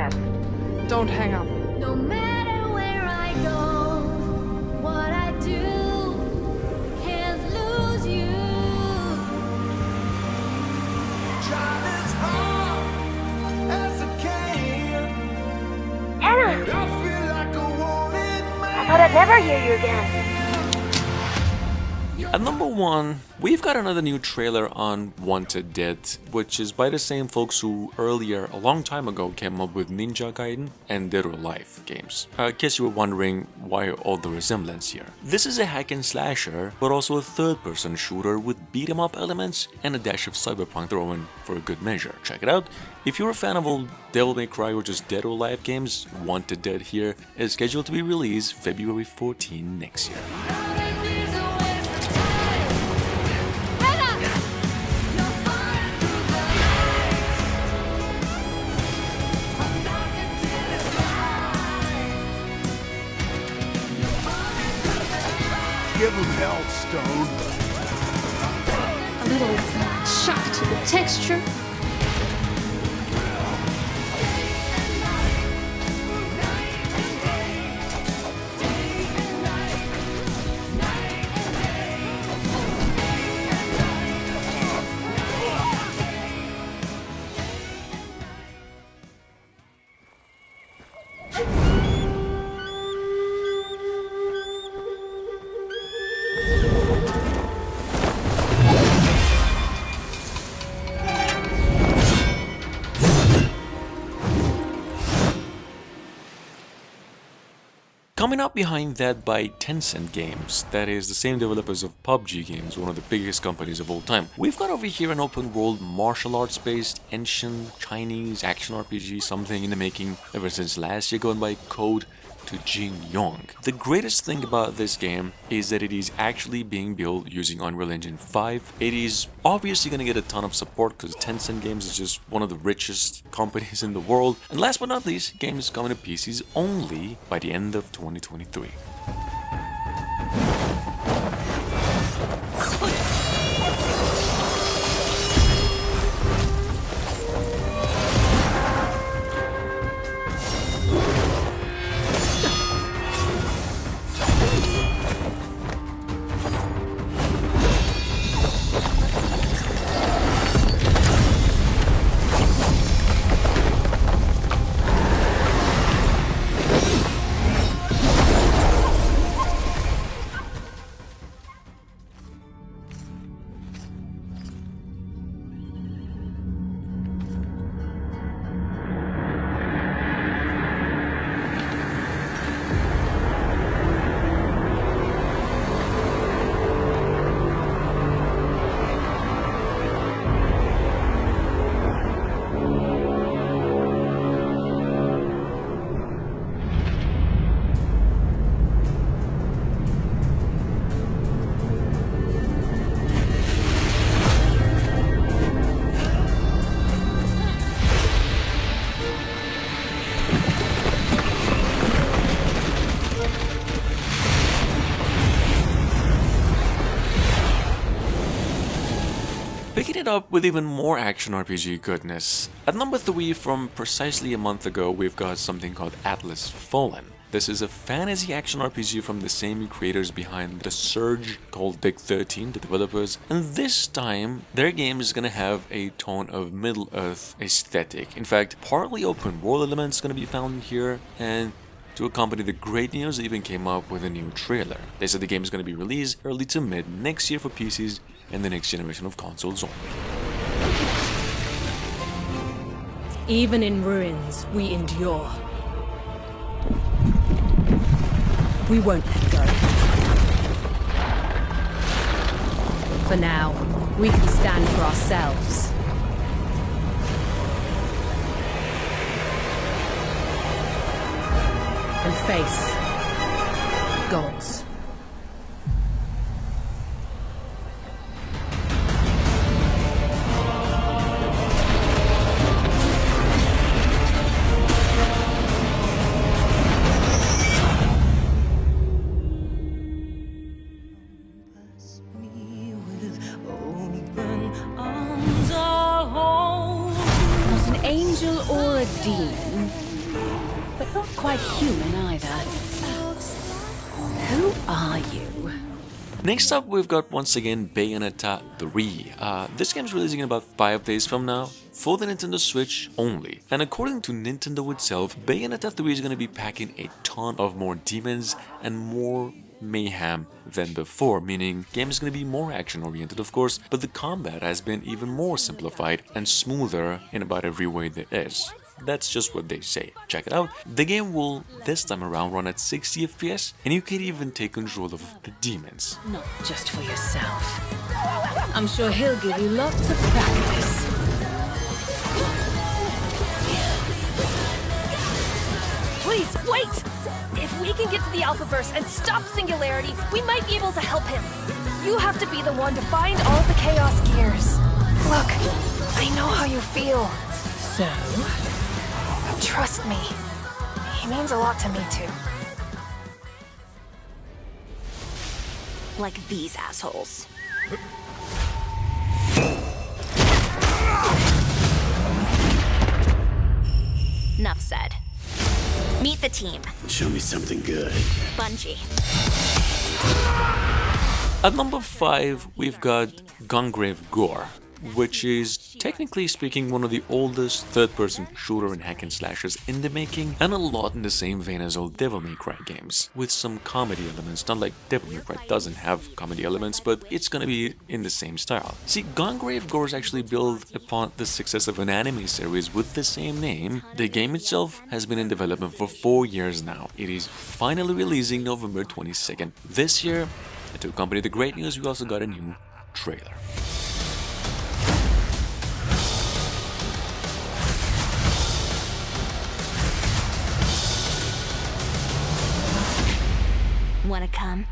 Yes. Don't hang up. No matter where I go, what I do, can't lose you. Try as hard as I can. Anna! I feel like a wanted man. I thought I'd never hear you again. At number 1, we've got another new trailer on Wanted Dead, which is by the same folks who earlier, a long time ago, came up with Ninja Gaiden and Dead or Alive games. I guess you were wondering why all the resemblance here. This is a hack and slasher, but also a third-person shooter with beat-em-up elements and a dash of cyberpunk thrown in for a good measure. Check it out. If you're a fan of old Devil May Cry or just Dead or Alive games, Wanted Dead here is scheduled to be released February 14 next year. Give him hell, Stone. A little shock to the texture. Coming up behind that by Tencent Games, that is the same developers of PUBG games, one of the biggest companies of all time. We've got over here an open world martial arts based ancient Chinese action RPG, something in the making ever since last year, going by Code to Jin Yong. The greatest thing about this game is that it is actually being built using Unreal Engine 5. It is obviously going to get a ton of support because Tencent Games is just one of the richest companies in the world. And last but not least, the game is coming to PCs only by the end of 2023. Picking it up with even more action RPG goodness. At number 3 from precisely a month ago, we've got something called Atlas Fallen. This is a fantasy action RPG from the same creators behind The Surge called Big 13, the developers, and this time their game is gonna have a tone of Middle-earth aesthetic. In fact, partly open world elements gonna be found here, and to accompany the great news, they even came up with a new trailer. They said the game is gonna be released early to mid next year for PCs and the next generation of consoles only. Even in ruins, we endure. We won't let go. For now, we can stand for ourselves. And face gods. Not an angel or a demon, but not quite human either. Who are you? Next up, we've got once again Bayonetta 3. This game's releasing in about 5 days from now, for the Nintendo Switch only. And according to Nintendo itself, Bayonetta 3 is going to be packing a ton of more demons and more mayhem than before, meaning the game is going to be more action oriented of course, but the combat has been even more simplified and smoother in about every way there is. That's just what they say. Check it out. The game will this time around run at 60 FPS and you can even take control of the demons. Not just for yourself. I'm sure he'll give you lots of practice. Please, wait! If we can get to the Alphaverse and stop Singularity, we might be able to help him. You have to be the one to find all the Chaos Gears. Look, I know how you feel. So? Trust me. He means a lot to me too. Like these assholes. Enough said. Meet the team. Show me something good. Bungie. At number 5, we've got Gungrave G.O.R.E, which is, technically speaking, one of the oldest third-person shooter and hack and slashers in the making, and a lot in the same vein as old Devil May Cry games, with some comedy elements. Not like Devil May Cry doesn't have comedy elements, but it's gonna be in the same style. See, Gungrave G.O.R.E is actually built upon the success of an anime series with the same name. The game itself has been in development for 4 years now. It is finally releasing November 22nd this year, and to accompany the great news, we also got a new trailer. Wanna come?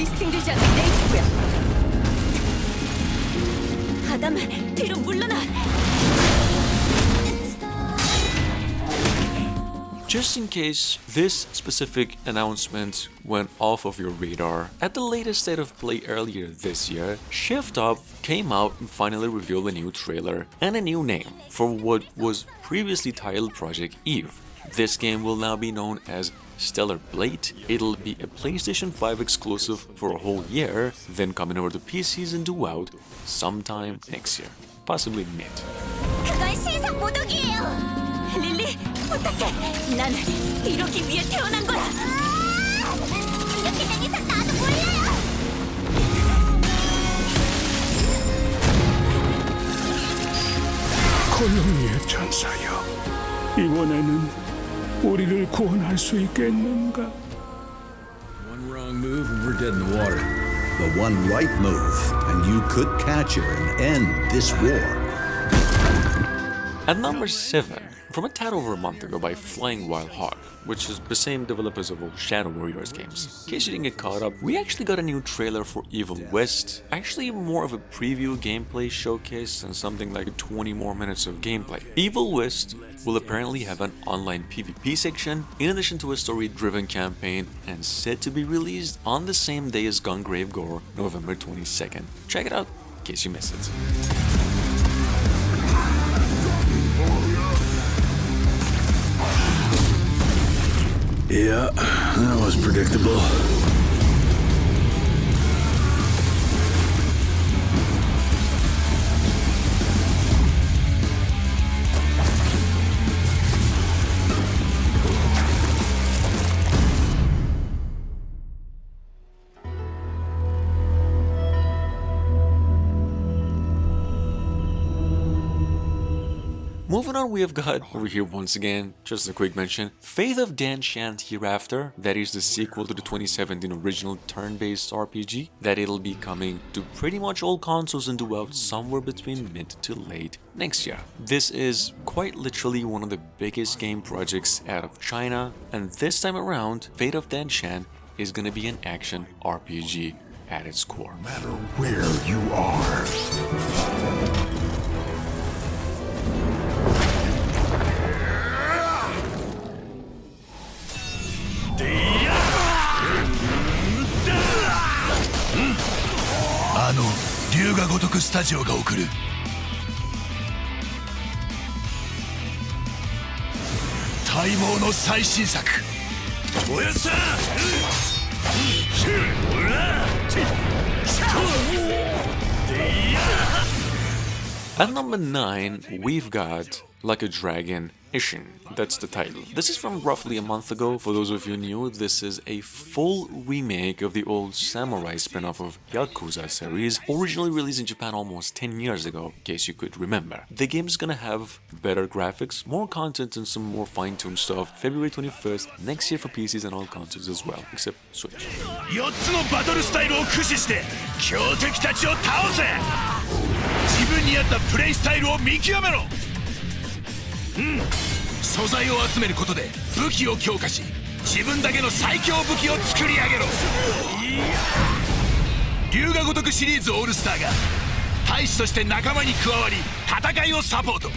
리스팅되지 않는 내 기구야. 아담, 뒤로 물러나. Just in case this specific announcement went off of your radar, at the latest State of Play earlier this year, Shift Up came out and finally revealed a new trailer and a new name for what was previously titled Project Eve. This game will now be known as Stellar Blade. It'll be a PlayStation 5 exclusive for a whole year, then coming over to PCs and due out sometime next year, possibly mid. 그건 신상 모독이에요. 릴리, 부탁해. 난 이러기 위해 태어난 거야. 이렇게 된 이상 나도 몰라요. 고용이의 천사여, 이번에는 우리를 구원할 수 있겠는가? One wrong move and we're dead in the water. The one right move, and you could catch her and end this war. At number 7, from a tad over a month ago by Flying Wild Hog, which is the same developers of old Shadow Warriors games. In case you didn't get caught up, we actually got a new trailer for Evil West, actually more of a preview gameplay showcase and something like 20 more minutes of gameplay. Evil West will apparently have an online PvP section, in addition to a story-driven campaign, and said to be released on the same day as Gungrave G.O.R.E, November 22nd. Check it out in case you miss it. Yeah, that was predictable. Moving on, we have got over here once again, just a quick mention, Fate of Danschant Hereafter, that is the sequel to the 2017 original turn-based RPG, that it'll be coming to pretty much all consoles and due out somewhere between mid to late next year. This is quite literally one of the biggest game projects out of China, and this time around, Fate of Danschant is gonna be an action RPG at its core. No matter where you are. At number 9, we've got Like a Dragon, Ishin. That's the title. This is from roughly a month ago. For those of you new, this is a full remake of the old samurai spin-off of Yakuza series, originally released in Japan almost 10 years ago, in case you could remember. The game is gonna have better graphics, more content, and some more fine-tuned stuff February 21st next year for PCs and all consoles as well, except Switch. 4つのバトルスタイルを駆使して強敵たちを倒せ。自分に合ったプレイスタイルを見極めろ。素材を集めることで武器を強化し、自分だけの最強武器を作り上げろ。龍が如くシリーズオールスターが大使として仲間に加わり戦いをサポート。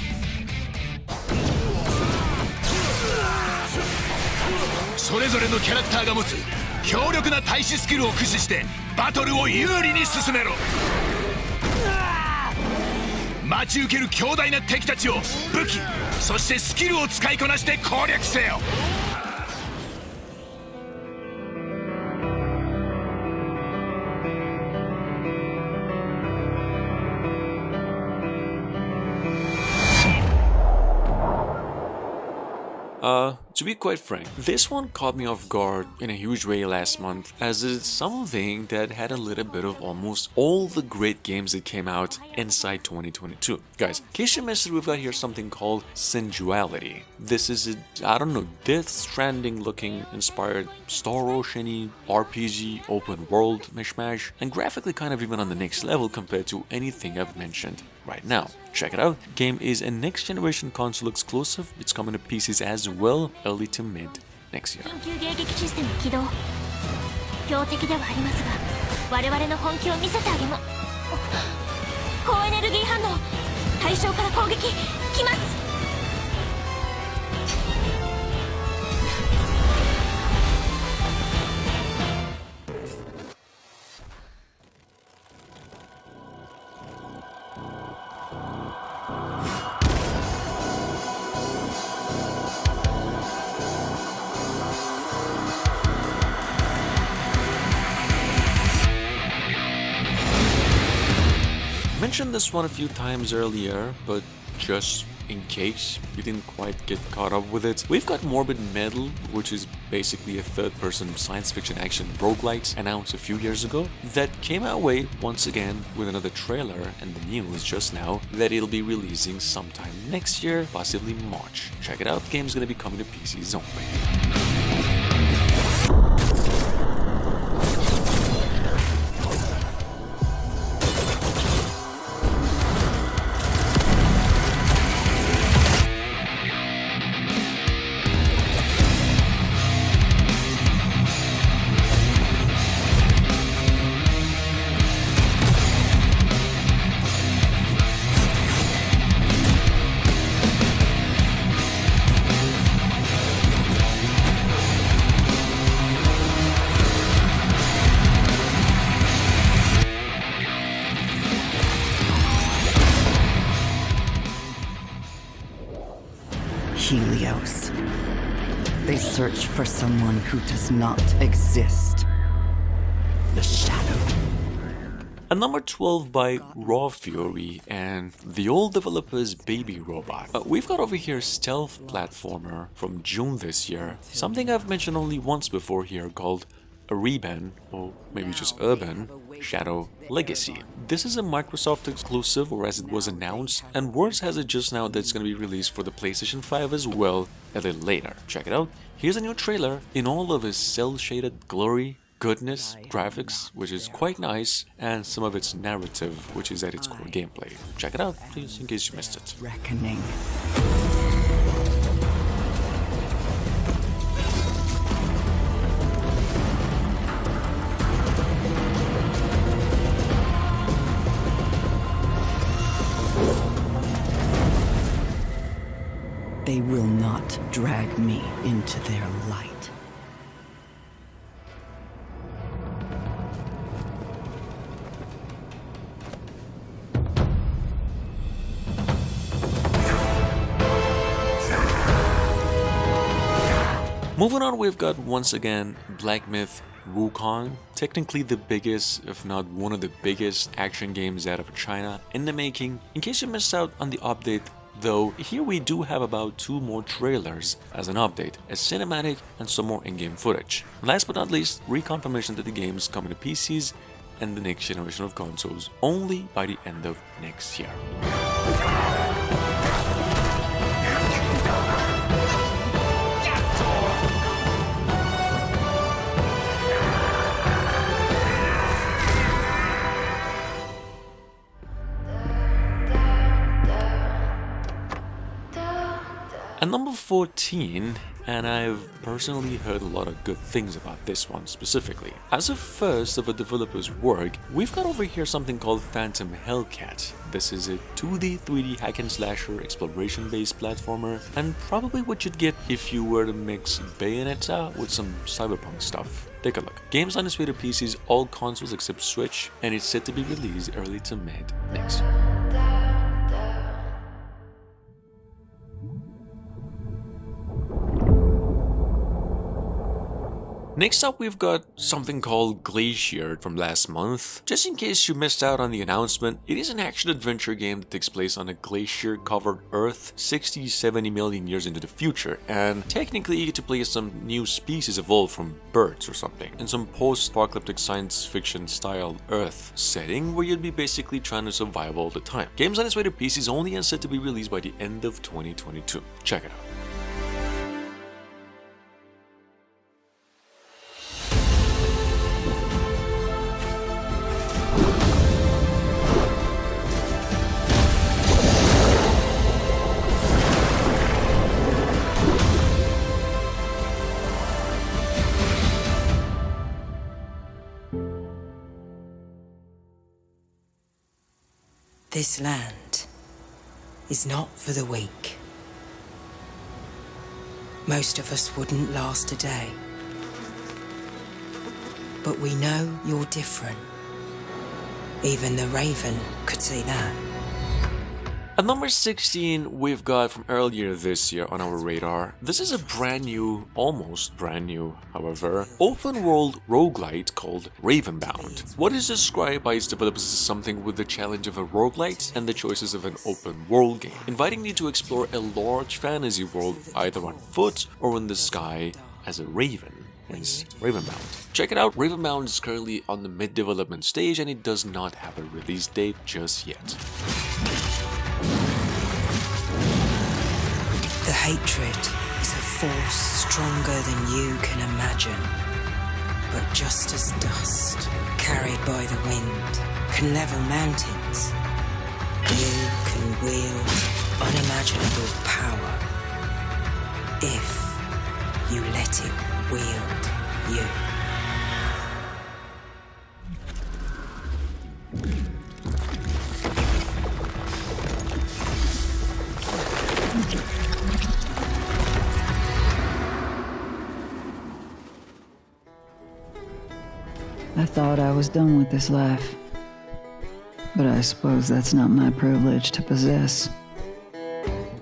それぞれのキャラクターが持つ強力な対視スキルを駆使してバトルを有利に進めろ。待ち受ける強大な敵たちを武器そしてスキルを使いこなして攻略せよ。To be quite frank, this one caught me off guard in a huge way last month, as it's something that had a little bit of almost all the great games that came out inside 2022. Guys, in case you missed it, we've got here something called Synduality. This is a, I don't know, Death Stranding looking inspired Star Ocean-y RPG open world mishmash, and graphically kind of even on the next level compared to anything I've mentioned right now. Check it out. Game is a next generation console exclusive. It's coming to PCs as well, early to mid next year. 緊急迎撃システム起動。強敵ではありますが、我々の本気を見せてあげま。高エネルギー反応。対象から攻撃来ます。 Mentioned this one a few times earlier, but just in case you didn't quite get caught up with it, we've got Morbid Metal, which is basically a third-person science fiction action roguelite announced a few years ago, that came our way once again with another trailer and the news just now that it'll be releasing sometime next year, possibly March. Check it out, the game's gonna be coming to PCs only. Helios. They search for someone who does not exist. The Shadow. At number 12 by Raw Fury and the old developer's Baby Robot. We've got over here stealth platformer from June this year, something I've mentioned only once before here called Ereban, or maybe just Ereban, Shadow Legacy. This is a Microsoft exclusive, or as it was announced, and word has it just now that it's going to be released for the PlayStation 5 as well a little later. Check it out. Here's a new trailer in all of its cel-shaded glory, goodness, graphics, which is quite nice, and some of its narrative, which is at its core gameplay. Check it out, please, in case you missed it. Reckoning. They will not drag me into their light. Moving on, we've got once again Black Myth Wukong, technically the biggest, if not one of the biggest action games out of China in the making. In case you missed out on the update though, here we do have about 2 more trailers as an update, a cinematic and some more in-game footage. Last but not least, reconfirmation that the game is coming to PCs and the next generation of consoles only by the end of next year. At number 14, and I've personally heard a lot of good things about this one specifically. As a first of a developer's work, we've got over here something called Phantom Hellcat. This is a 2D, 3D hack and slasher exploration-based platformer, and probably what you'd get if you were to mix Bayonetta with some cyberpunk stuff. Take a look. Game's on its way to PCs, all consoles except Switch, and it's set to be released early to mid next year. Next up, we've got something called Glaciered from last month. Just in case you missed out on the announcement, it is an action-adventure game that takes place on a glacier-covered Earth 60-70 million years into the future, and technically you get to play as some new species evolved from birds or something, in some post-apocalyptic science fiction style Earth setting where you'd be basically trying to survive all the time. Game's on its way to PCs only and set to be released by the end of 2022. Check it out. This land is not for the weak. Most of us wouldn't last a day. But we know you're different. Even the Raven could see that. At number 16, we've got from earlier this year on our radar. This is a brand new, almost brand new, however, open world roguelite called Ravenbound. What is described by its developers as something with the challenge of a roguelite and the choices of an open world game, inviting you to explore a large fantasy world either on foot or in the sky as a raven. Hence, Ravenbound. Check it out, Ravenbound is currently on the mid-development stage and it does not have a release date just yet. The hatred is a force stronger than you can imagine. But just as dust, carried by the wind, can level mountains, you can wield unimaginable power if you let it wield you. I thought I was done with this life, but I suppose that's not my privilege to possess.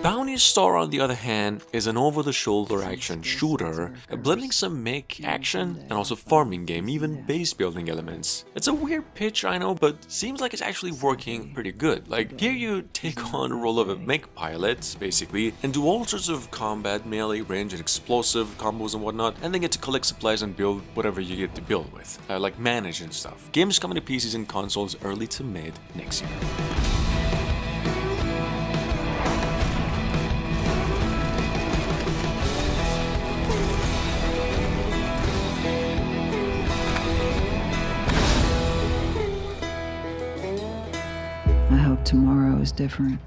Bounty Journey Star, on the other hand, is an over-the-shoulder action shooter, blending some mech action and also farming game, even base building elements. It's a weird pitch, I know, but seems like it's actually working pretty good. Like, here you take on the role of a mech pilot, basically, and do all sorts of combat, melee, range, and explosive combos and whatnot, and then get to collect supplies and build whatever you get to build with, like manage and stuff. Game's coming to PCs and consoles early to mid next year. I hope tomorrow is different.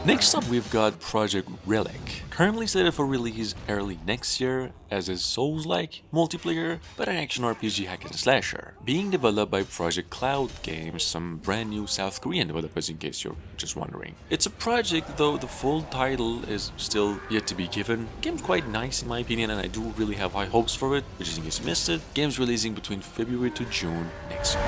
Next up, we've got Project Relic, currently slated for release early next year as a Souls-like multiplayer, but an action RPG hack and slasher, being developed by Project Cloud Games, some brand new South Korean developers in case you're just wondering. It's a project, though the full title is still yet to be given. Game's quite nice in my opinion, and I do really have high hopes for it, which is in case you missed it. Game's releasing between February to June next year.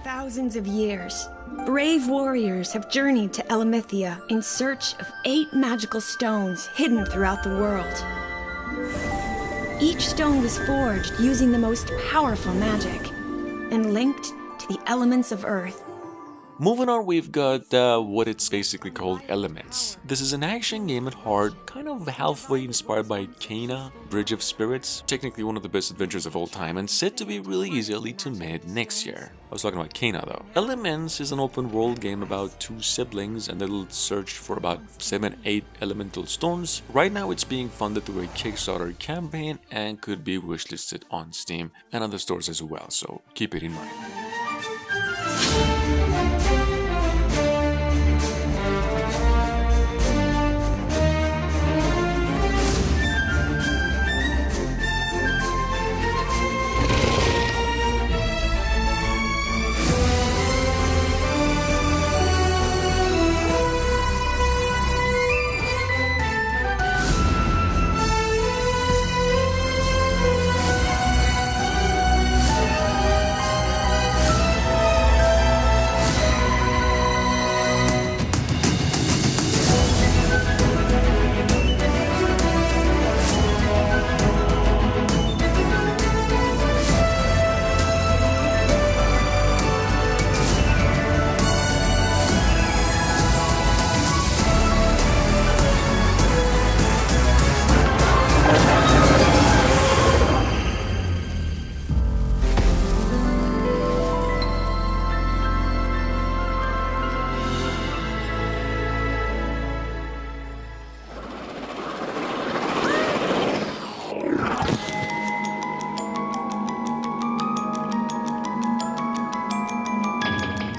Thousands of years, brave warriors have journeyed to Elamithia in search of 8 magical stones hidden throughout the world. Each stone was forged using the most powerful magic and linked to the elements of Earth. Moving on, we've got what it's basically called Elements. This is an action game at heart, kind of halfway inspired by Kena, Bridge of Spirits, technically one of the best adventures of all time, and set to be released early to mid next year. I was talking about Kena though. Elements is an open world game about 2 siblings and they'll search for about 7-8 elemental stones. Right now it's being funded through a Kickstarter campaign and could be wishlisted on Steam and other stores as well, so keep it in mind.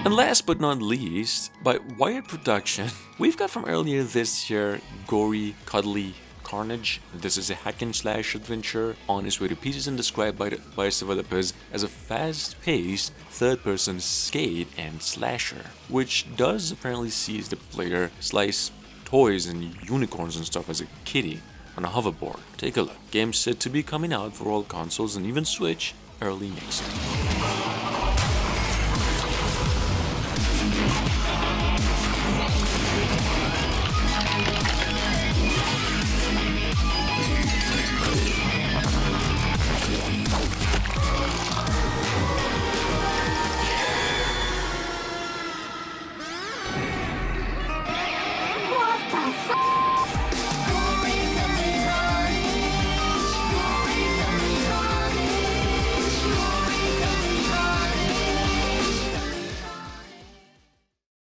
And last but not least, by Wired Production, we've got from earlier this year Gori, Cuddly, Carnage. This is a hack and slash adventure on its way to PCs and described by its developers as a fast-paced third-person skate and slasher, which does apparently see the player slice toys and unicorns and stuff as a kitty on a hoverboard. Take a look. Game's set to be coming out for all consoles and even Switch early next year.